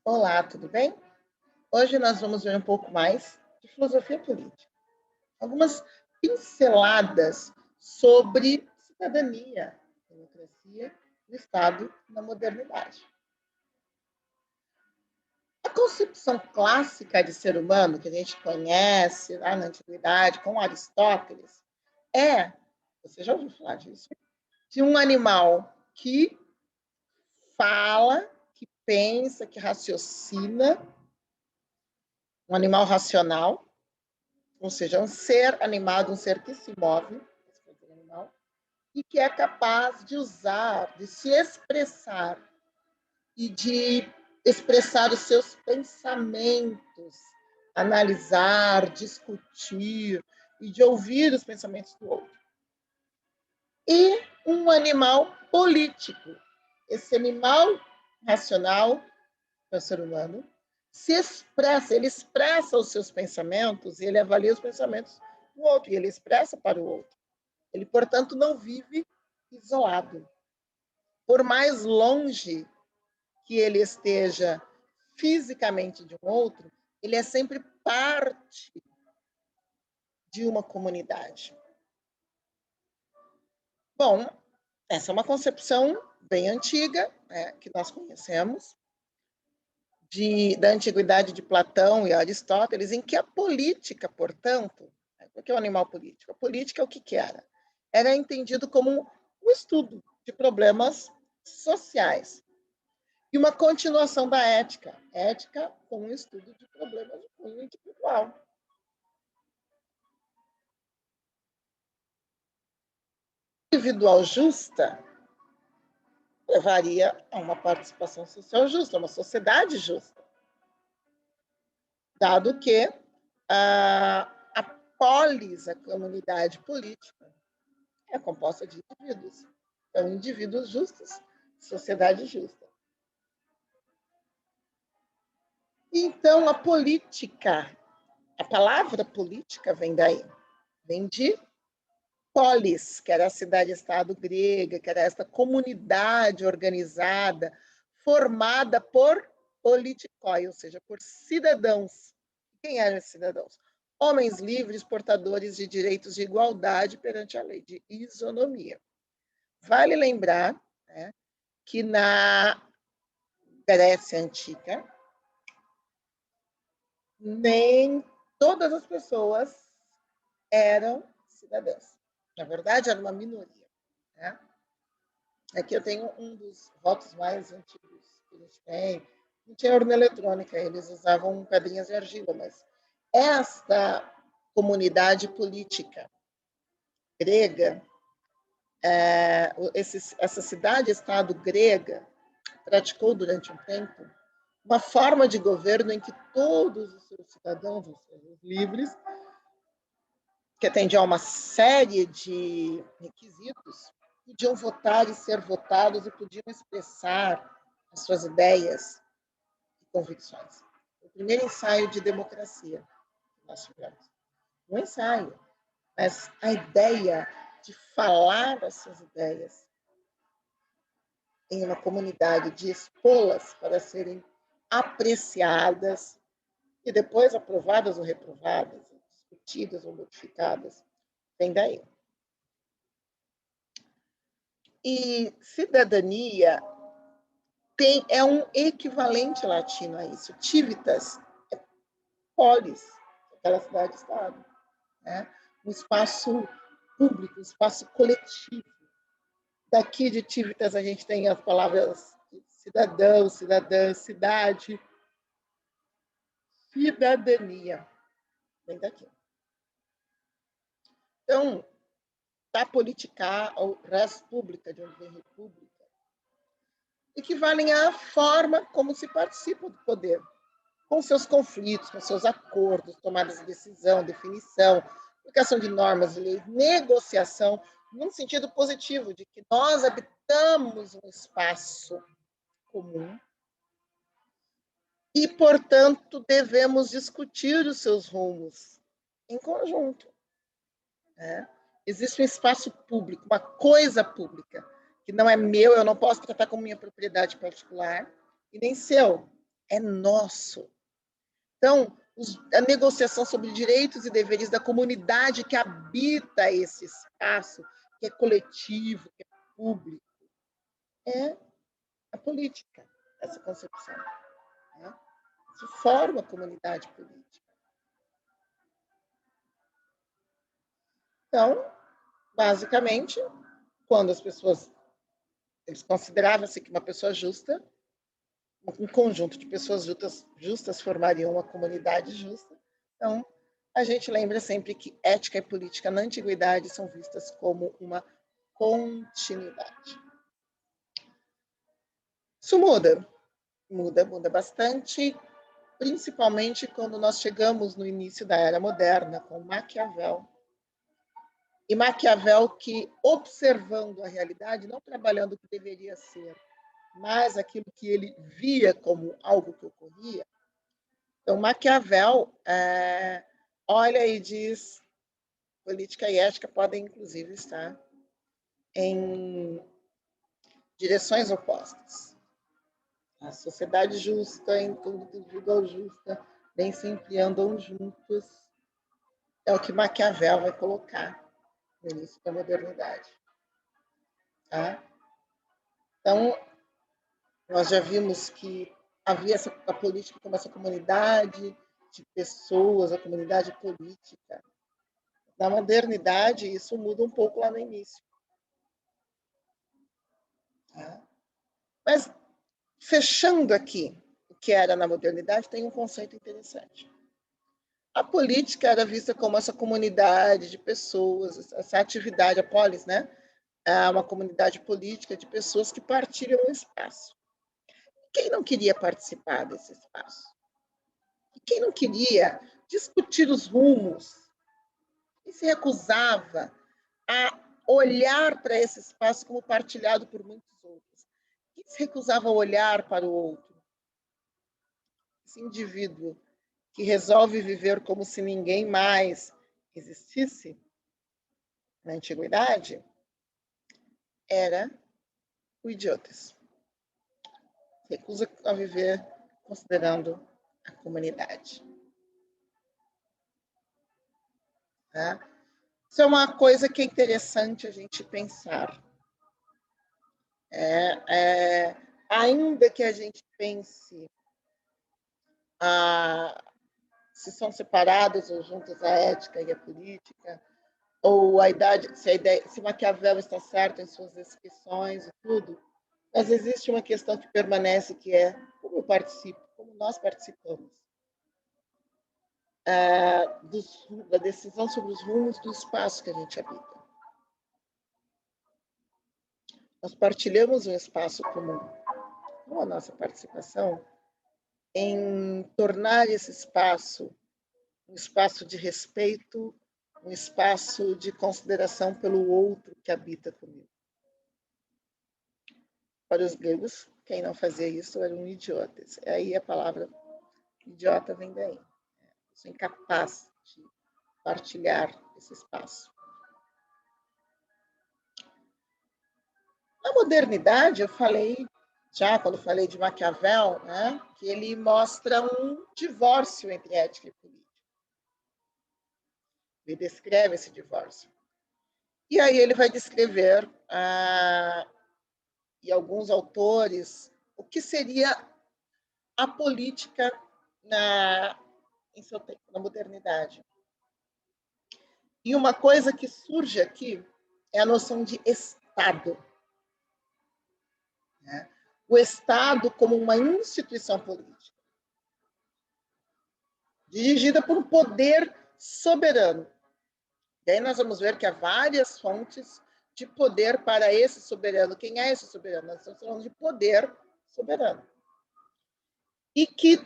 Olá, tudo bem? Hoje nós vamos ver um pouco mais de filosofia política. Algumas pinceladas sobre cidadania, democracia e Estado na modernidade. A concepção clássica de ser humano, que a gente conhece lá na antiguidade, com Aristóteles, você já ouviu falar disso, de um animal que fala, que pensa, que raciocina, um animal racional, ou seja, um ser animado, um ser que se move, e que é capaz de usar, de se expressar e de expressar os seus pensamentos, analisar, discutir e de ouvir os pensamentos do outro. E um animal político. Esse animal racional, é o ser humano, se expressa, ele expressa os seus pensamentos e ele avalia os pensamentos do outro, e ele expressa para o outro. Ele, portanto, não vive isolado. Por mais longe que ele esteja fisicamente de um outro, ele é sempre parte de uma comunidade. Bom, essa é uma concepção bem antiga, que nós conhecemos, da antiguidade de Platão e Aristóteles, em que a política, portanto, o que é o animal político? A política é o que era? Era entendido como um estudo de problemas sociais e uma continuação da ética. Ética como um estudo de problemas de cunho individual. Individual justa levaria a uma participação social justa, uma sociedade justa, dado que a polis, a comunidade política, é composta de indivíduos. Então, indivíduos justos, sociedade justa. Então, a política, a palavra política vem daí, vem de polis, que era a cidade-estado grega, que era esta comunidade organizada, formada por politikoi, ou seja, por cidadãos. Quem eram esses cidadãos? Homens livres, portadores de direitos de igualdade perante a lei, de isonomia. Vale lembrar, que na Grécia Antiga, nem todas as pessoas eram cidadãs. Na verdade, era uma minoria. Né? Aqui eu tenho um dos votos mais antigos que eles têm. Não tinha urna eletrônica, eles usavam pedrinhas de argila, mas esta comunidade política grega, essa cidade-estado grega, praticou durante um tempo uma forma de governo em que todos os seus cidadãos, os seus livres, que atendiam a uma série de requisitos, podiam votar e ser votados e podiam expressar as suas ideias e convicções. O primeiro ensaio de democracia que nós tivemos. Um ensaio, mas a ideia de falar as suas ideias em uma comunidade, de expô-las para serem apreciadas e depois aprovadas ou reprovadas, discutidas ou modificadas, vem daí. E cidadania é um equivalente latino a isso. Civitas é polis, aquela cidade-estado. Né? Um espaço público, um espaço coletivo. Daqui de civitas a gente tem as palavras cidadão, cidadã, cidade, cidadania. Vem daqui. Então, da politica ou res pública, de onde vem república, equivalem à forma como se participa do poder, com seus conflitos, com seus acordos, tomadas de decisão, definição, aplicação de normas e leis, negociação, num sentido positivo, de que nós habitamos um espaço comum e, portanto, devemos discutir os seus rumos em conjunto. Né? Existe um espaço público, uma coisa pública, que não é meu, eu não posso tratar como minha propriedade particular, e nem seu. é nosso. Então, a negociação sobre direitos e deveres da comunidade que habita esse espaço, que é coletivo, que é público, é a política, essa concepção. Né? Isso forma a comunidade política. Então, basicamente, quando as pessoas, eles consideravam-se que uma pessoa justa, um conjunto de pessoas justas formariam uma comunidade justa. Então, a gente lembra sempre que ética e política na antiguidade são vistas como uma continuidade. Isso muda bastante, principalmente quando nós chegamos no início da Era Moderna, com Maquiavel. E Maquiavel que, observando a realidade, não trabalhando o que deveria ser, mas aquilo que ele via como algo que ocorria. Então, Maquiavel olha e diz: política e ética podem, inclusive, estar em direções opostas. A sociedade justa, individual justa, nem sempre andam juntos. É o que Maquiavel vai colocar no início da modernidade. Tá? Então, nós já vimos que havia a política como essa comunidade de pessoas, a comunidade política. Na modernidade, isso muda um pouco lá no início. Tá? Mas, fechando aqui o que era na modernidade, tem um conceito interessante. A política era vista como essa comunidade de pessoas, essa atividade, a polis, né? É uma comunidade política de pessoas que partilham um espaço. Quem não queria participar desse espaço? Quem não queria discutir os rumos? Quem se recusava a olhar para esse espaço como partilhado por muitos outros? Quem se recusava a olhar para o outro? Esse indivíduo que resolve viver como se ninguém mais existisse na antiguidade era o idiotas. Recusa a viver considerando a comunidade. Tá? Isso é uma coisa que é interessante a gente pensar. Ainda que a gente pense se são separados ou juntos a ética e a política, ou a idade, se Maquiavel está certo em suas descrições e tudo, mas existe uma questão que permanece, que é como eu participo, como nós participamos da decisão sobre os rumos do espaço que a gente habita. Nós partilhamos um espaço comum. Com a nossa participação em tornar esse espaço um espaço de respeito, um espaço de consideração pelo outro que habita comigo. Para os gregos, quem não fazia isso era um idiota. Aí a palavra idiota vem daí. Sou incapaz de partilhar esse espaço. Na modernidade, eu falei, já quando falei de Maquiavel, né, que ele mostra um divórcio entre ética e política. Ele descreve esse divórcio. E aí ele vai descrever, e alguns autores, o que seria a política em seu tempo, na modernidade. E uma coisa que surge aqui é a noção de Estado. Né? O Estado como uma instituição política, dirigida por um poder soberano. E aí nós vamos ver que há várias fontes de poder para esse soberano. Quem é esse soberano? Nós estamos falando de poder soberano. E que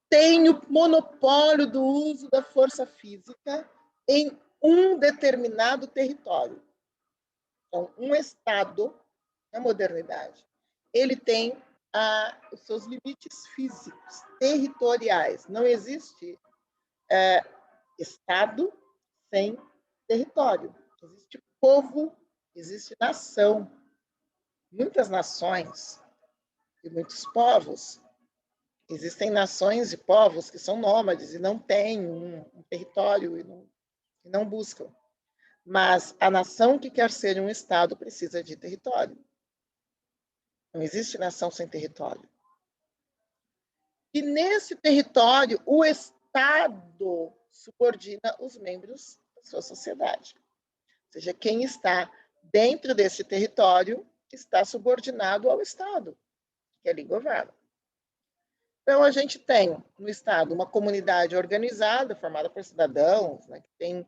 tem o monopólio do uso da força física em um determinado território. Então, um Estado, na modernidade, ele tem os seus limites físicos, territoriais. Não existe Estado sem território. Existe povo, existe nação. Muitas nações e muitos povos Existem nações e povos que são nômades e não têm um território e não buscam. Mas a nação que quer ser um Estado precisa de território. Não existe nação sem território. E nesse território, o Estado subordina os membros da sua sociedade. Ou seja, quem está dentro desse território está subordinado ao Estado, que ali governa. Então, a gente tem no Estado uma comunidade organizada, formada por cidadãos, né, que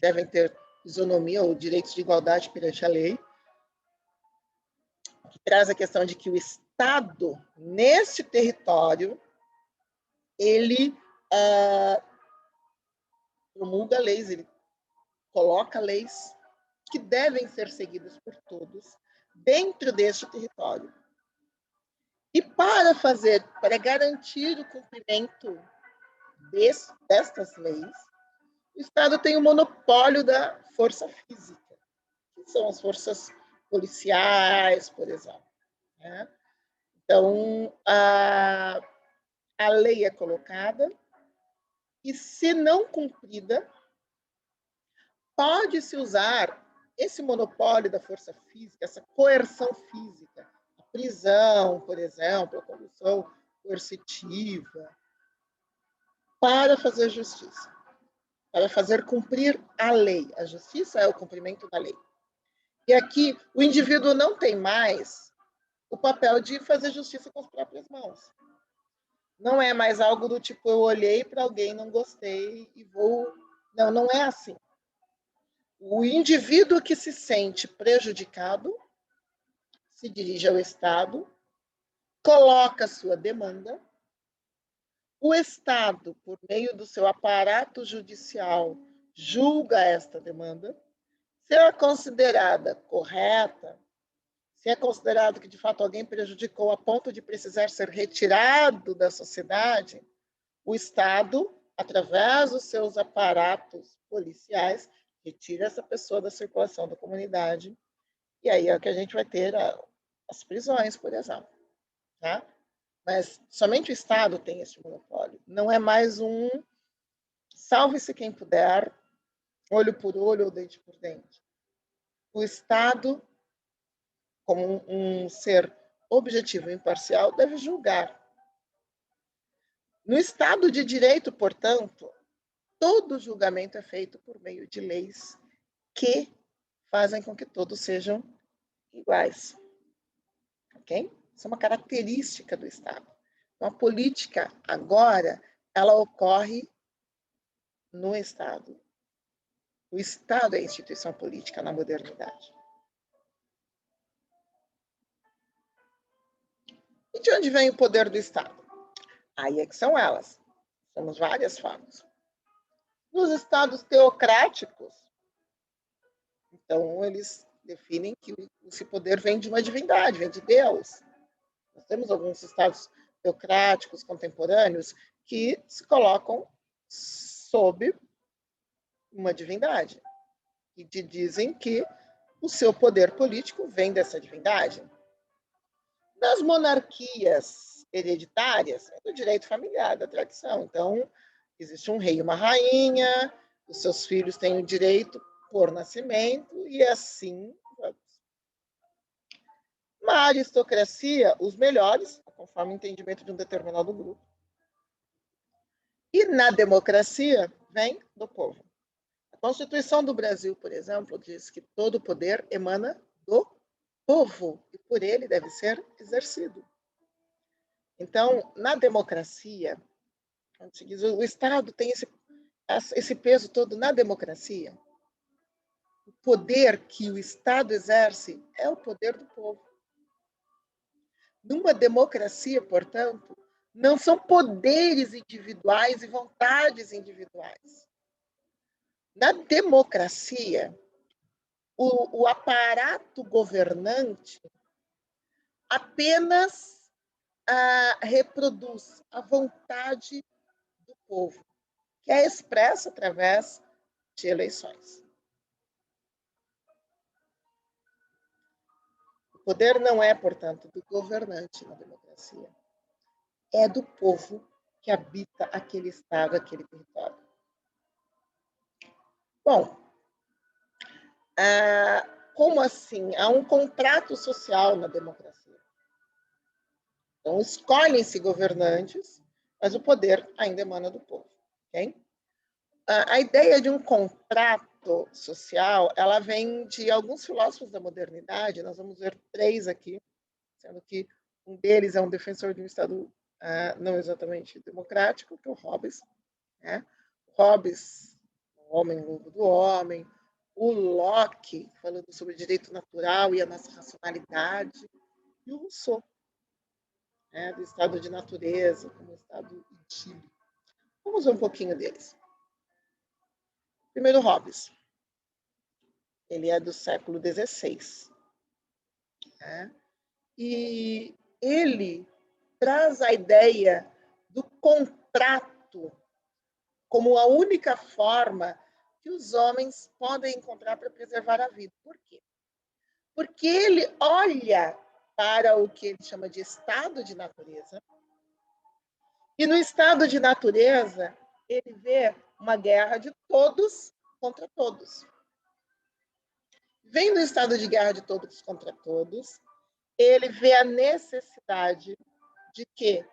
devem ter isonomia ou direitos de igualdade perante a lei, que traz a questão de que o Estado, nesse território, ele promulga leis, ele coloca leis que devem ser seguidas por todos dentro deste território. E para garantir o cumprimento destas leis, o Estado tem o monopólio da força física, que são as forças policiais, por exemplo. Né? Então, a lei é colocada e, se não cumprida, pode-se usar esse monopólio da força física, essa coerção física, a prisão, por exemplo, a condução coercitiva, para fazer justiça, para fazer cumprir a lei. A justiça é o cumprimento da lei. E aqui o indivíduo não tem mais o papel de fazer justiça com as próprias mãos. Não é mais algo do tipo, eu olhei para alguém, não gostei e vou... Não, não é assim. O indivíduo que se sente prejudicado se dirige ao Estado, coloca sua demanda, o Estado, por meio do seu aparato judicial, julga esta demanda, se é considerada correta, se é considerado que, de fato, alguém prejudicou a ponto de precisar ser retirado da sociedade, o Estado, através dos seus aparatos policiais, retira essa pessoa da circulação da comunidade. E aí é que a gente vai ter as prisões, por exemplo. Tá? Mas somente o Estado tem esse monopólio. Não é mais um salve-se quem puder, olho por olho ou dente por dente. O Estado, como um ser objetivo e imparcial, deve julgar. No Estado de Direito, portanto, todo julgamento é feito por meio de leis que fazem com que todos sejam iguais. Ok? Isso é uma característica do Estado. Então, a política, agora, ela ocorre no Estado. O Estado é a instituição política na modernidade. E de onde vem o poder do Estado? Aí é que são elas. Temos várias formas. Nos estados teocráticos, então, eles definem que esse poder vem de uma divindade, vem de Deus. Nós temos alguns estados teocráticos contemporâneos que se colocam sob uma divindade e dizem que o seu poder político vem dessa divindade. Nas monarquias hereditárias, é do direito familiar, da tradição. Então, existe um rei e uma rainha, os seus filhos têm o direito por nascimento, e assim vamos. Na aristocracia, os melhores, conforme o entendimento de um determinado grupo. E na democracia, vem do povo. A Constituição do Brasil, por exemplo, diz que todo poder emana do povo e por ele deve ser exercido. Então, na democracia, o Estado tem esse peso todo na democracia. O poder que o Estado exerce é o poder do povo. Numa democracia, portanto, não são poderes individuais e vontades individuais. Na democracia, o aparato governante apenas reproduz a vontade do povo, que é expressa através de eleições. O poder não é, portanto, do governante na democracia. é do povo que habita aquele estado, aquele território. Bom, como assim? Há um contrato social na democracia. Então, escolhem-se governantes, mas o poder ainda emana do povo. Okay? A ideia de um contrato social, ela vem de alguns filósofos da modernidade, nós vamos ver 3 aqui, sendo que um deles é um defensor de um Estado não exatamente democrático, que é o Hobbes. Né? Hobbes, o homem lobo do homem, o Locke, falando sobre o direito natural e a nossa racionalidade, e o Rousseau, do estado de natureza, como estado idílico. Vamos ver um pouquinho deles. Primeiro, Hobbes. Ele é do século XVI. E ele traz a ideia do contrato como a única forma que os homens podem encontrar para preservar a vida. Por quê? Porque ele olha para o que ele chama de estado de natureza, e no estado de natureza ele vê uma guerra de todos contra todos. Vem no estado de guerra de todos contra todos, ele vê a necessidade de que,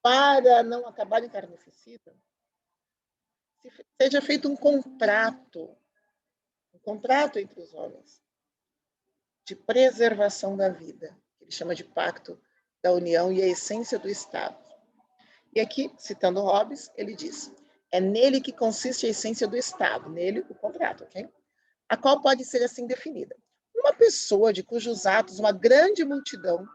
para não acabar em carnificina, seja feito um contrato entre os homens, de preservação da vida, que ele chama de pacto da união e a essência do Estado. E aqui, citando Hobbes, ele diz, é nele que consiste a essência do Estado, nele o contrato, ok? A qual pode ser assim definida. Uma pessoa de cujos atos uma grande multidão,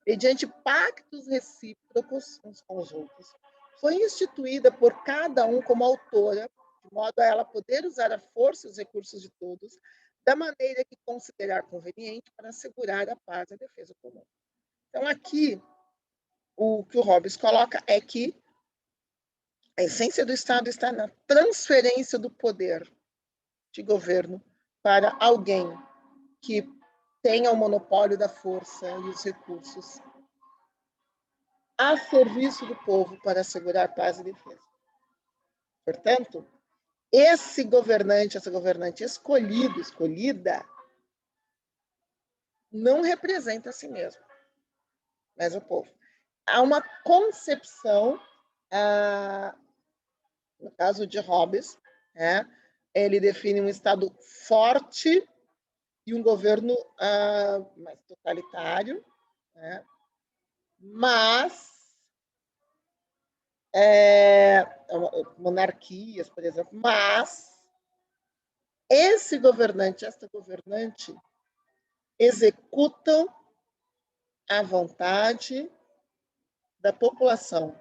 mediante pactos recíprocos uns com os outros, foi instituída por cada um como autora, de modo a ela poder usar a força e os recursos de todos, da maneira que considerar conveniente para assegurar a paz e a defesa comum. Então, aqui, o que o Hobbes coloca é que a essência do Estado está na transferência do poder de governo para alguém que tenha o monopólio da força e os recursos a serviço do povo para assegurar paz e defesa. Portanto, esse governante, essa governante escolhida, não representa a si mesmo, mas o povo. Há uma concepção, no caso de Hobbes, ele define um Estado forte e um governo mais totalitário, mas monarquias, por exemplo, mas esta governante, executam a vontade da população,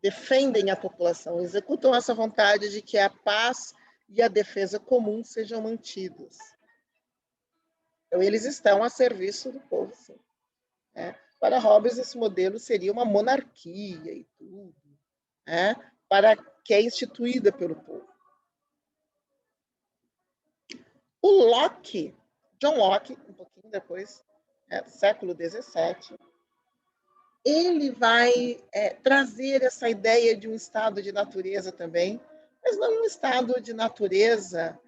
defendem a população, executam essa vontade de que a paz e a defesa comum sejam mantidas. Então, eles estão a serviço do povo, sim. Para Hobbes, esse modelo seria uma monarquia e tudo, para que é instituída pelo povo. O Locke, John Locke, um pouquinho depois, século XVII, ele vai trazer essa ideia de um estado de natureza também, mas não um estado de natureza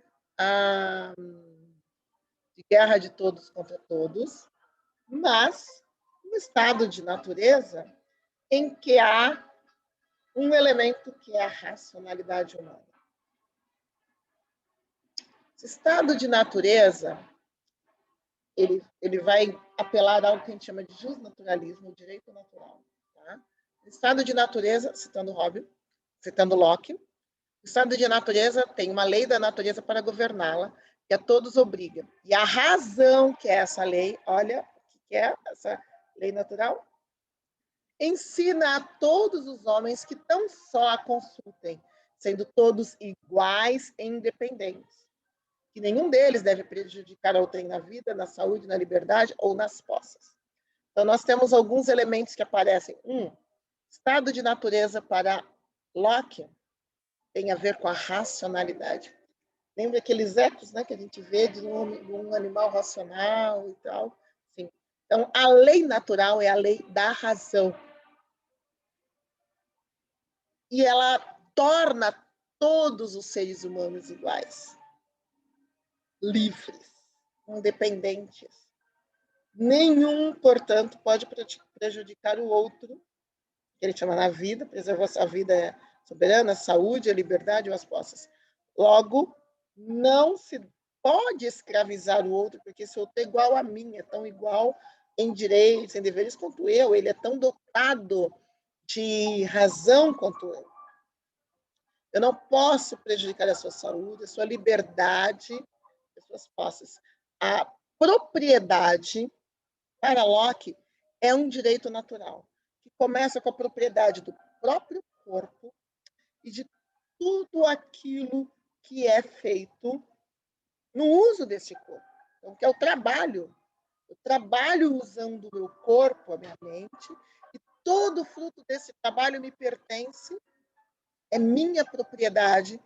de guerra de todos contra todos, mas um estado de natureza em que há um elemento que é a racionalidade humana. Esse estado de natureza, ele vai apelar a algo que a gente chama de justnaturalismo, o direito natural. Tá? O estado de natureza, citando Hobbes, citando Locke, o estado de natureza tem uma lei da natureza para governá-la, que a todos obriga. E a razão que é essa lei, olha, o que é essa lei natural? Ensina a todos os homens que tão só a consultem, sendo todos iguais e independentes. Que nenhum deles deve prejudicar outrem na vida, na saúde, na liberdade ou nas posses. Então, nós temos alguns elementos que aparecem. Estado de natureza para Locke tem a ver com a racionalidade. Lembra aqueles ecos, que a gente vê de um animal racional e tal? Sim. Então, a lei natural é a lei da razão. E ela torna todos os seres humanos iguais, livres, independentes. Nenhum, portanto, pode prejudicar o outro, que ele chama na vida, preservar a vida soberana, a saúde, a liberdade ou as posses. Logo, não se pode escravizar o outro, porque se o outro é igual a mim, é tão igual em direitos, em deveres quanto eu, ele é tão dotado de razão quanto eu. Eu não posso prejudicar a sua saúde, a sua liberdade, as suas posses. A propriedade, para Locke, é um direito natural, que começa com a propriedade do próprio corpo e de tudo aquilo que é feito no uso desse corpo. Então, que é o trabalho. Eu trabalho usando o meu corpo, a minha mente, e todo fruto desse trabalho me pertence, é minha propriedade,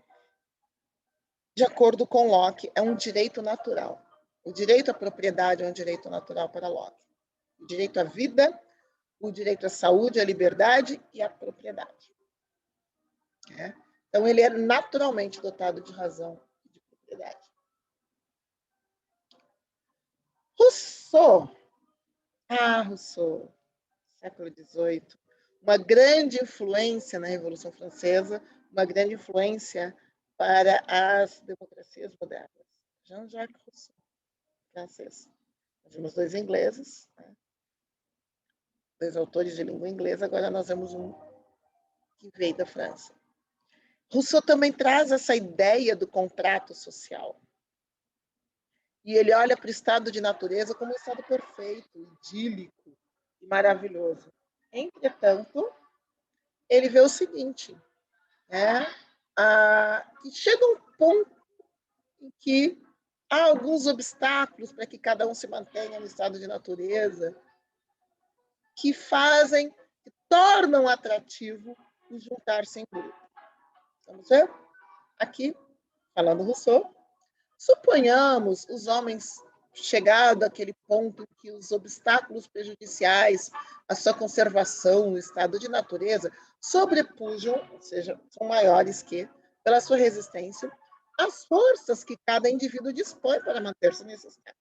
de acordo com Locke, é um direito natural. O direito à propriedade é um direito natural para Locke. O direito à vida, o direito à saúde, à liberdade e à propriedade. Então, ele é naturalmente dotado de razão e de propriedade. Rousseau, Rousseau, século XVIII, uma grande influência na Revolução Francesa, uma grande influência para as democracias modernas. Jean-Jacques Rousseau, francês. Nós vimos dois ingleses, né? Dois autores de língua inglesa, agora nós vemos um que veio da França. Rousseau também traz essa ideia do contrato social. E ele olha para o estado de natureza como um estado perfeito, idílico e maravilhoso. Entretanto, ele vê o seguinte, né? Que chega um ponto em que há alguns obstáculos para que cada um se mantenha no estado de natureza, que fazem, que tornam atrativo o juntar-se em grupo. Vamos ver? Aqui, falando Rousseau, suponhamos os homens chegado àquele ponto em que os obstáculos prejudiciais à sua conservação no estado de natureza sobrepujam, ou seja, são maiores que, pela sua resistência, as forças que cada indivíduo dispõe para manter-se nesse estado.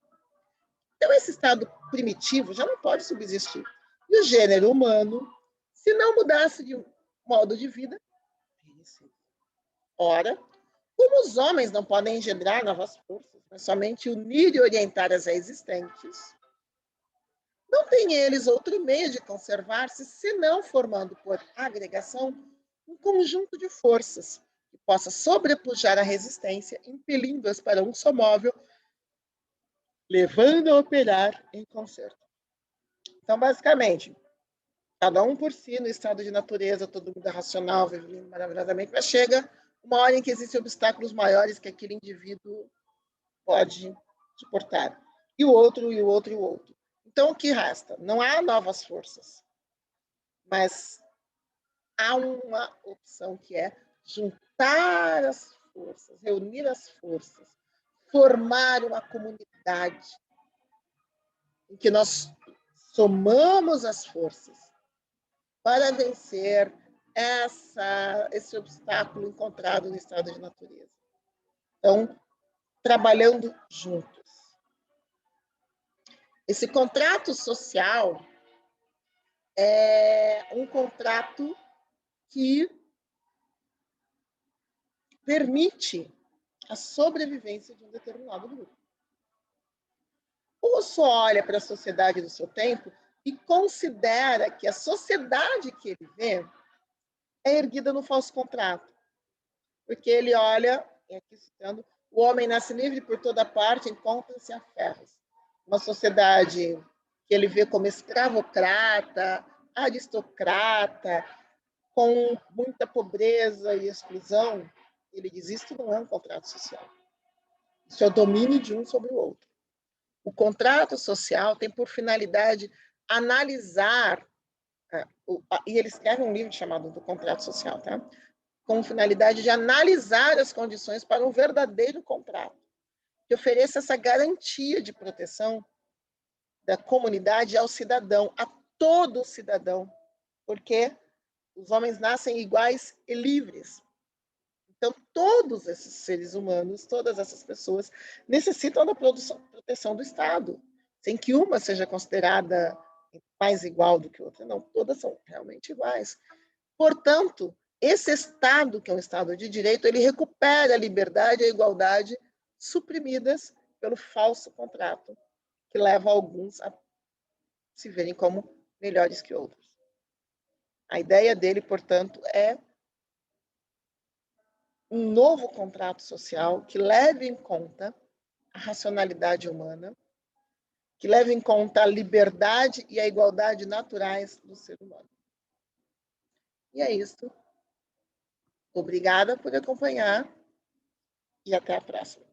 Então, esse estado primitivo já não pode subsistir. E o gênero humano, se não mudasse de modo de vida, ora, como os homens não podem engendrar novas forças, mas somente unir e orientar as existentes, não têm eles outro meio de conservar-se, senão formando por agregação um conjunto de forças que possa sobrepujar a resistência, impelindo-as para um só móvel, levando a operar em concerto. Então, basicamente, cada um por si, no estado de natureza, todo mundo é racional, vivendo maravilhosamente, mas chega uma hora em que existem obstáculos maiores que aquele indivíduo pode suportar. E o outro, e o outro, e o outro. Então, o que resta? Não há novas forças, mas há uma opção que é juntar as forças, reunir as forças, formar uma comunidade em que nós somamos as forças para vencer esse obstáculo encontrado no estado de natureza. Então, trabalhando juntos. Esse contrato social é um contrato que permite a sobrevivência de um determinado grupo. O Rousseau olha para a sociedade do seu tempo e considera que a sociedade que ele vê é erguida no falso contrato. Porque ele olha, aqui citando, o homem nasce livre por toda parte, encontra-se a ferros. Uma sociedade que ele vê como escravocrata, aristocrata, com muita pobreza e exclusão, ele diz, isso não é um contrato social. Isso é o domínio de um sobre o outro. O contrato social tem por finalidade analisar, e ele escreve um livro chamado do Contrato Social, tá? Com finalidade de analisar as condições para um verdadeiro contrato, que ofereça essa garantia de proteção da comunidade ao cidadão, a todo cidadão, porque os homens nascem iguais e livres. Então, todos esses seres humanos, todas essas pessoas, necessitam da proteção do Estado, sem que uma seja considerada mais igual do que outra. Não, todas são realmente iguais. Portanto, esse Estado, que é um Estado de direito, ele recupera a liberdade e a igualdade suprimidas pelo falso contrato, que leva alguns a se verem como melhores que outros. A ideia dele, portanto, é um novo contrato social que leve em conta a racionalidade humana, que leve em conta a liberdade e a igualdade naturais do ser humano. E é isso. Obrigada por acompanhar e até a próxima.